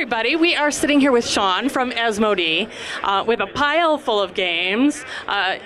everybody. We are sitting here with Sean from Asmodee with a pile full of games.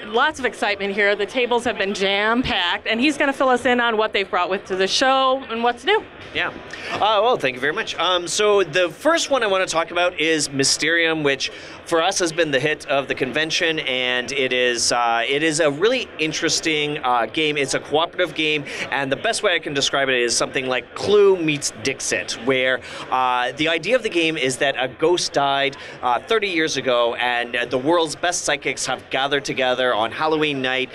Lots of excitement here. The tables have been jam-packed, and he's going to fill us in on what they've brought with to the show and what's new. Yeah. Well, thank you very much. So the first one I want to talk about is Mysterium, which for us has been the hit of the convention, and it is a really interesting game. It's a cooperative game, and the best way I can describe it is something like Clue meets Dixit, where the idea of the game is that a ghost died 30 years ago, and the world's best psychics have gathered together on Halloween night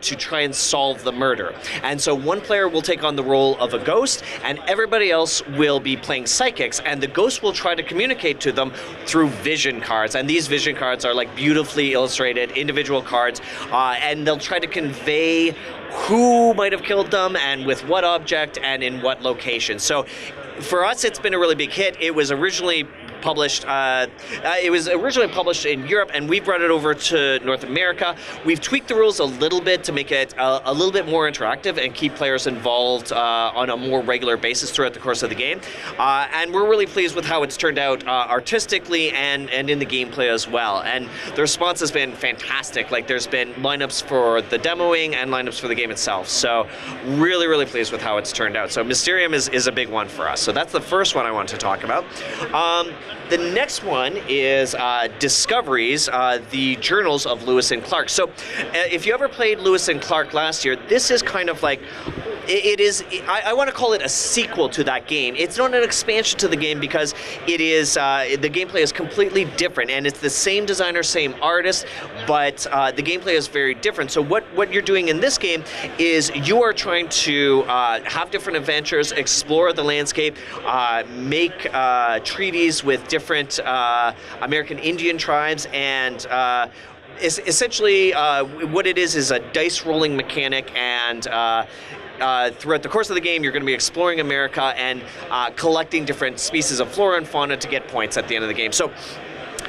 to try and solve the murder. And so one player will take on the role of a ghost, and everybody else will be playing psychics, and the ghost will try to communicate to them through vision cards. And these vision cards are like beautifully illustrated individual cards, and they'll try to convey who might have killed them and with what object and in what location. So for us, it's been a really big hit. It was originally published in Europe, and we brought it over to North America. We've tweaked the rules a little bit to make it a little bit more interactive and keep players involved on a more regular basis throughout the course of the game. And we're really pleased with how it's turned out artistically and in the gameplay as well. And the response has been fantastic. Like, there's been lineups for the demoing and lineups for the game itself. So really, really pleased with how it's turned out. So Mysterium is a big one for us. So that's the first one I want to talk about. The next one is Discoveries, the journals of Lewis and Clark. So if you ever played Lewis and Clark last year, this is kind of like, I want to call it a sequel to that game. It's not an expansion to the game because it is, the gameplay is completely different, and it's the same designer, same artist, but the gameplay is very different. So what you're doing in this game is you are trying to have different adventures, explore the landscape, make treaties with different American Indian tribes, and essentially what it is a dice rolling mechanic, and throughout the course of the game, you're going to be exploring America and collecting different species of flora and fauna to get points at the end of the game. So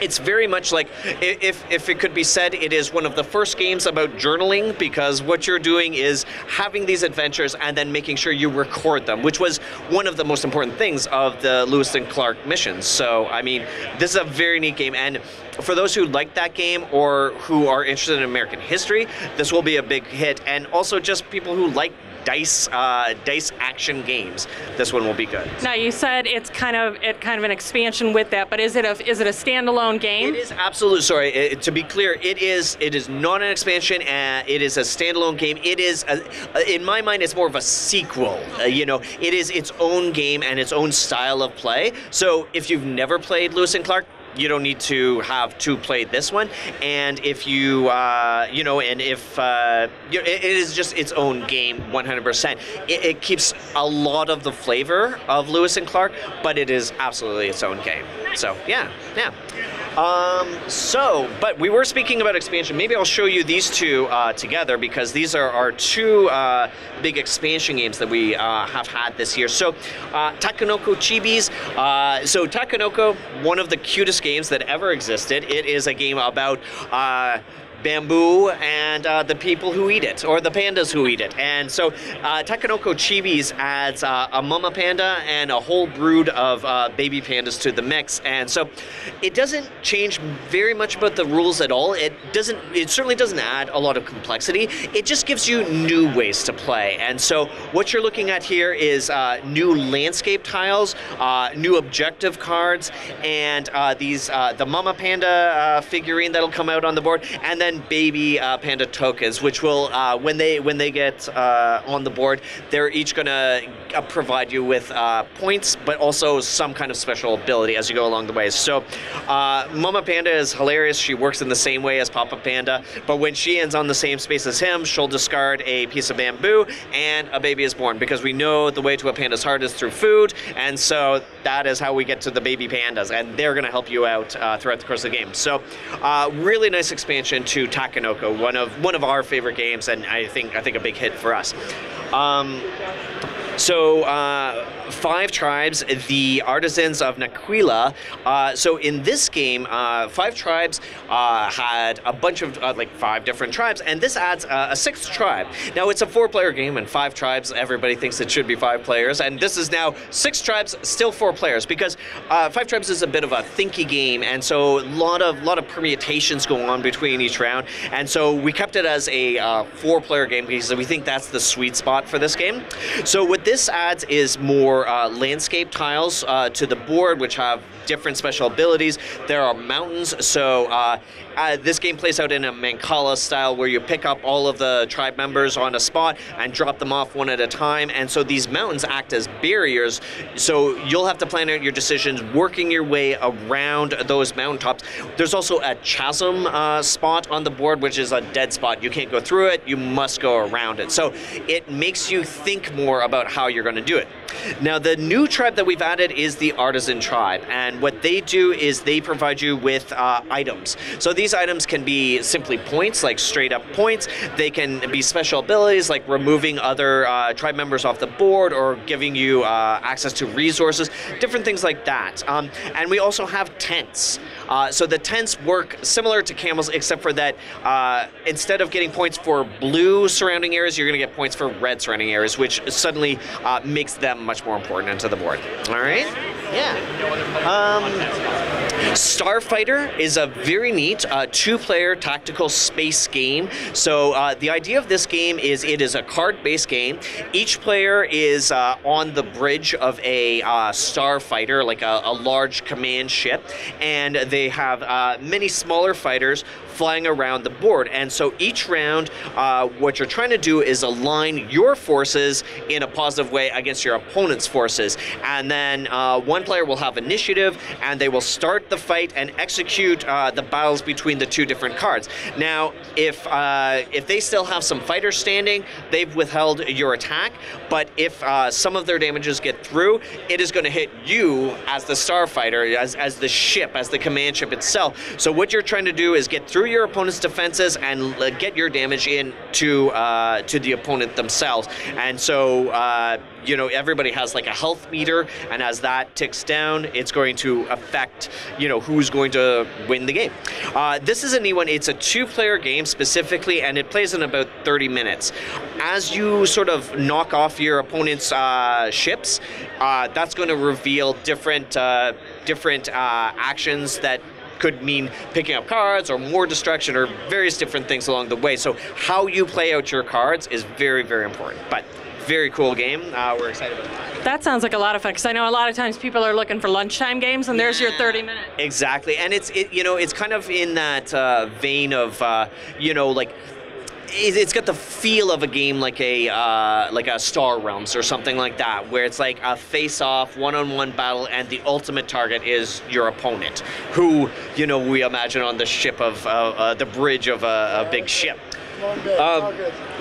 it's very much like, if it could be said, it is one of the first games about journaling, because what you're doing is having these adventures and then making sure you record them, which was one of the most important things of the Lewis and Clark missions. So, I mean, this is a very neat game, and for those who like that game or who are interested in American history, this will be a big hit, and also just people who like dice action games, this one will be good. Now, you said it's kind of an expansion with that, but is it a standalone game? It is absolutely. Sorry, to be clear, it is not an expansion. It is a standalone game. It is, in my mind, it's more of a sequel. You know, it is its own game and its own style of play. So if you've never played Lewis and Clark, you don't need to have to play this one. And if you, it is just its own game, 100%. It keeps a lot of the flavor of Lewis and Clark, but it is absolutely its own game. So yeah. But we were speaking about expansion. Maybe I'll show you these two together, because these are our two big expansion games that we have had this year. So Takenoko Chibis. So Takenoko, one of the cutest games that ever existed. It is a game about bamboo and the people who eat it, or the pandas who eat it. And so Takenoko Chibis adds a mama panda and a whole brood of baby pandas to the mix. And so it doesn't change very much about the rules at all. It certainly doesn't add a lot of complexity. It just gives you new ways to play. And so what you're looking at here is new landscape tiles, new objective cards, and the mama panda figurine that'll come out on the board, and then baby panda tokens, which will, when they get on the board, they're each going to provide you with points, but also some kind of special ability as you go along the way. So Mama Panda is hilarious. She works in the same way as Papa Panda, but when she ends on the same space as him, she'll discard a piece of bamboo and a baby is born, because we know the way to a panda's heart is through food, and so that is how we get to the baby pandas, and they're going to help you out throughout the course of the game. So really nice expansion to Takenoko, one of our favorite games, and I think a big hit for us. So 5 tribes, the artisans of Naquila. So in this game, 5 tribes had a bunch of like 5 different tribes, and this adds a 6th tribe. Now it's a 4-player game, and 5 tribes. Everybody thinks it should be 5 players, and this is now 6 tribes, still 4 players, because 5 tribes is a bit of a thinky game, and so a lot of permutations go on between each round, and so we kept it as a 4-player game because we think that's the sweet spot for this game. So what this adds is more landscape tiles to the board, which have different special abilities. There are mountains, so this game plays out in a Mancala style where you pick up all of the tribe members on a spot and drop them off one at a time, and so these mountains act as barriers, so you'll have to plan out your decisions working your way around those mountaintops. There's also a chasm spot on the board, which is a dead spot. You can't go through it, you must go around it. So it makes you think more about how you're going to do it. Now, the new tribe that we've added is the Artisan tribe, and what they do is they provide you with items. So these items can be simply points, like straight up points. They can be special abilities, like removing other tribe members off the board or giving you access to resources, different things like that. And we also have tents. So the tents work similar to camels, except for that instead of getting points for blue surrounding areas, you're going to get points for red surrounding areas, which suddenly makes them much more important into the board. All right? Yeah. Starfighter is a very neat 2-player tactical space game. So the idea of this game is it is a card-based game. Each player is on the bridge of a starfighter, like a large command ship, and they have many smaller fighters flying around the board. And so each round, what you're trying to do is align your forces in a positive way against your opponent's forces. And then one player will have initiative, and they will start the fight and execute the battles between the 2 different cards. Now, if they still have some fighters standing, they've withheld your attack. But if some of their damages get through, it is going to hit you as the starfighter, as the ship, as the command ship itself. So what you're trying to do is get through your opponent's defenses and get your damage in to the opponent themselves. And so you know, everybody has like a health meter, and as that ticks down, it's going to affect, you know, who's going to win the game. This is a neat one. It's a 2-player game specifically, and it plays in about 30 minutes. As you sort of knock off your opponent's ships, that's going to reveal different actions that could mean picking up cards or more destruction or various different things along the way. So how you play out your cards is very, very important. But very cool game. We're excited about that. That sounds like a lot of fun, because I know a lot of times people are looking for lunchtime games, and there's your 30 minutes. Exactly, and it's kind of in that vein of you know, like, it's got the feel of a game like a Star Realms or something like that, where it's like a face-off, one-on-one battle, and the ultimate target is your opponent, who, you know, we imagine on the ship of the bridge of a big ship.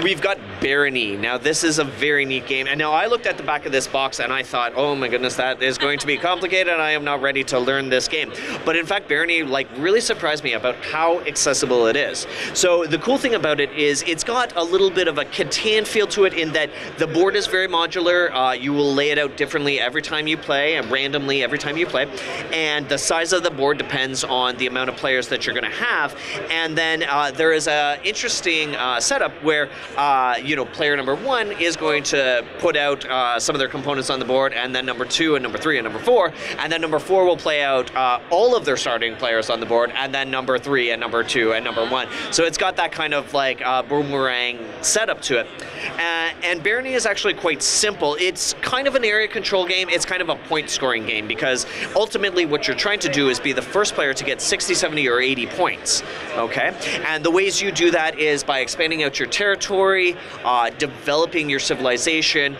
We've got Barony. Now, this is a very neat game. And now I looked at the back of this box and I thought, oh my goodness, that is going to be complicated, and I am not ready to learn this game. But in fact, Barony really surprised me about how accessible it is. So the cool thing about it is it's got a little bit of a Catan feel to it, in that the board is very modular. You will lay it out differently every time you play, and randomly every time you play. And the size of the board depends on the amount of players that you're going to have. And then there is an interesting setup where you know, player number 1 is going to put out some of their components on the board, and then number 2 and number 3 and number 4, and then number 4 will play out all of their starting players on the board, and then number 3 and number 2 and number 1. So it's got that kind of like boomerang setup to it. And Barony is actually quite simple. It's kind of an area control game. It's kind of a point scoring game, because ultimately what you're trying to do is be the first player to get 60, 70, or 80 points. Okay? And the ways you do that is by expanding out your territory, developing your civilization,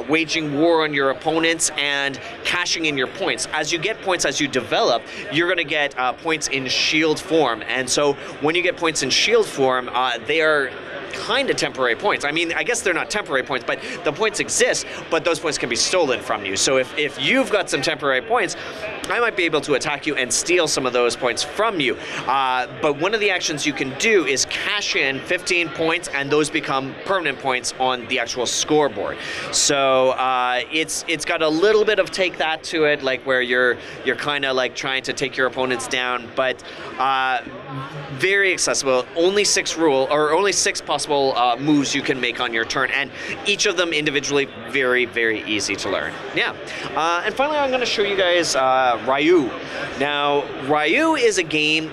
waging war on your opponents, and cashing in your points. As you get points, as you develop, you're going to get points in shield form. And so when you get points in shield form, they are kind of temporary points. I mean, I guess they're not temporary points, but the points exist, but those points can be stolen from you. So if you've got some temporary points, I might be able to attack you and steal some of those points from you. But one of the actions you can do is cash in 15 points, and those become permanent points on the actual scoreboard. So it's got a little bit of take that to it, like where you're kind of like trying to take your opponents down, but very accessible. Only 6 possible moves you can make on your turn, and each of them individually very, very easy to learn. Yeah. And finally, I'm going to show you guys Ryu. Now, Ryu is a game.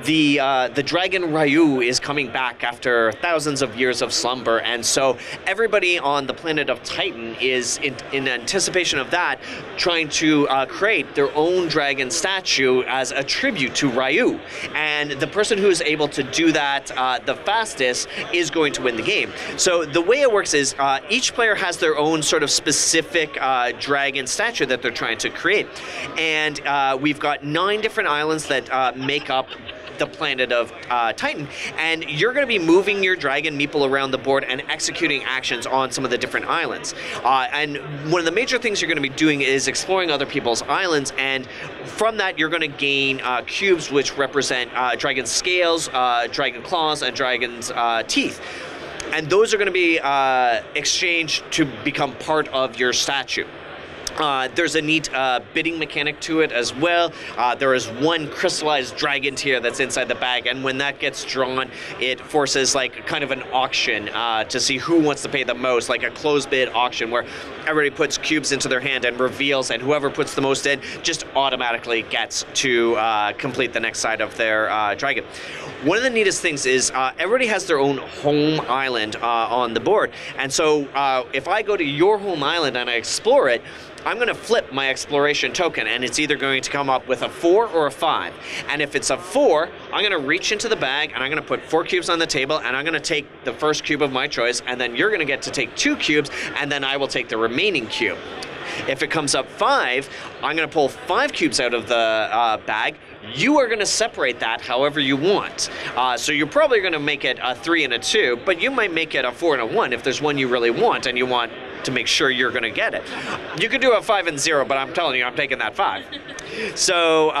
The dragon Ryu is coming back after thousands of years of slumber, and so everybody on the planet of Titan is in anticipation of that, trying to create their own dragon statue as a tribute to Ryu. And the person who is able to do that the fastest is going to win the game. So the way it works is each player has their own sort of specific dragon statue that they're trying to create. And we've got 9 different islands that make up the planet of Titan, and you're going to be moving your dragon meeple around the board and executing actions on some of the different islands. And one of the major things you're going to be doing is exploring other people's islands, and from that you're going to gain cubes which represent dragon scales, dragon claws, and dragon's teeth. And those are going to be exchanged to become part of your statue. There's a neat bidding mechanic to it as well. There is one crystallized dragon tier that's inside the bag, and when that gets drawn, it forces like kind of an auction to see who wants to pay the most, like a closed bid auction where everybody puts cubes into their hand and reveals, and whoever puts the most in just automatically gets to complete the next side of their dragon. One of the neatest things is everybody has their own home island on the board, and so if I go to your home island and I explore it, I'm going to flip my exploration token, and it's either going to come up with a 4 or a 5. And if it's a 4, I'm going to reach into the bag, and I'm going to put 4 cubes on the table, and I'm going to take the first cube of my choice, and then you're going to get to take 2 cubes, and then I will take the remaining cube. If it comes up 5, I'm going to pull 5 cubes out of the bag. You are going to separate that however you want. So you're probably going to make it a 3 and a 2, but you might make it a 4 and a 1 if there's one you really want and you want to make sure you're going to get it. You could do a 5 and 0, but I'm telling you, I'm taking that 5. So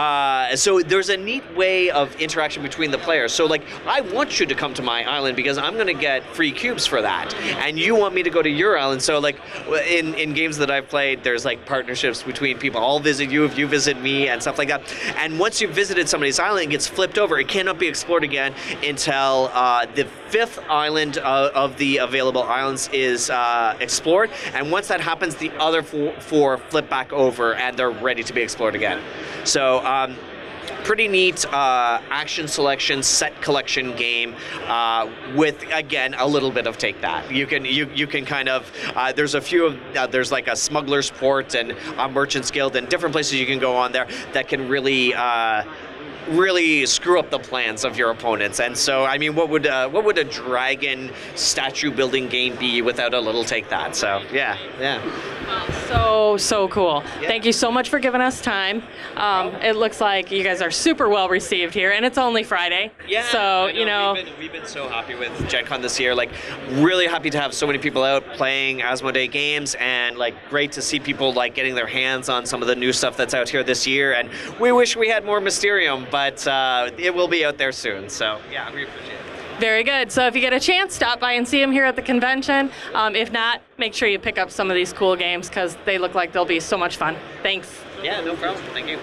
so there's a neat way of interaction between the players. So like, I want you to come to my island because I'm going to get free cubes for that, and you want me to go to your island. So like in games that I've played, there's like partnerships between people. I'll visit you if you visit me and stuff like that. And once you've visited somebody's island, it gets flipped over. It cannot be explored again until the 5th island of the available islands is explored. And once that happens, the other 4 flip back over and they're ready to be explored again. So pretty neat action selection set collection game with, again, a little bit of take that. You can kind of there's a few of there's like a smuggler's port and a merchant's guild and different places you can go on there that can really screw up the plans of your opponents. And so, I mean, what would a dragon statue building game be without a little take that? So yeah. So cool. Yeah. Thank you so much for giving us time. It looks like you guys are super well received here, and it's only Friday. Yeah. So you know we've been so happy with Gen Con this year. Like, really happy to have so many people out playing Asmodee games, and like great to see people like getting their hands on some of the new stuff that's out here this year. And we wish we had more Mysterium, but it will be out there soon. So yeah, we appreciate it. Very good. So if you get a chance, stop by and see them here at the convention. If not, make sure you pick up some of these cool games because they look like they'll be so much fun. Thanks. Yeah, no problem. Thank you.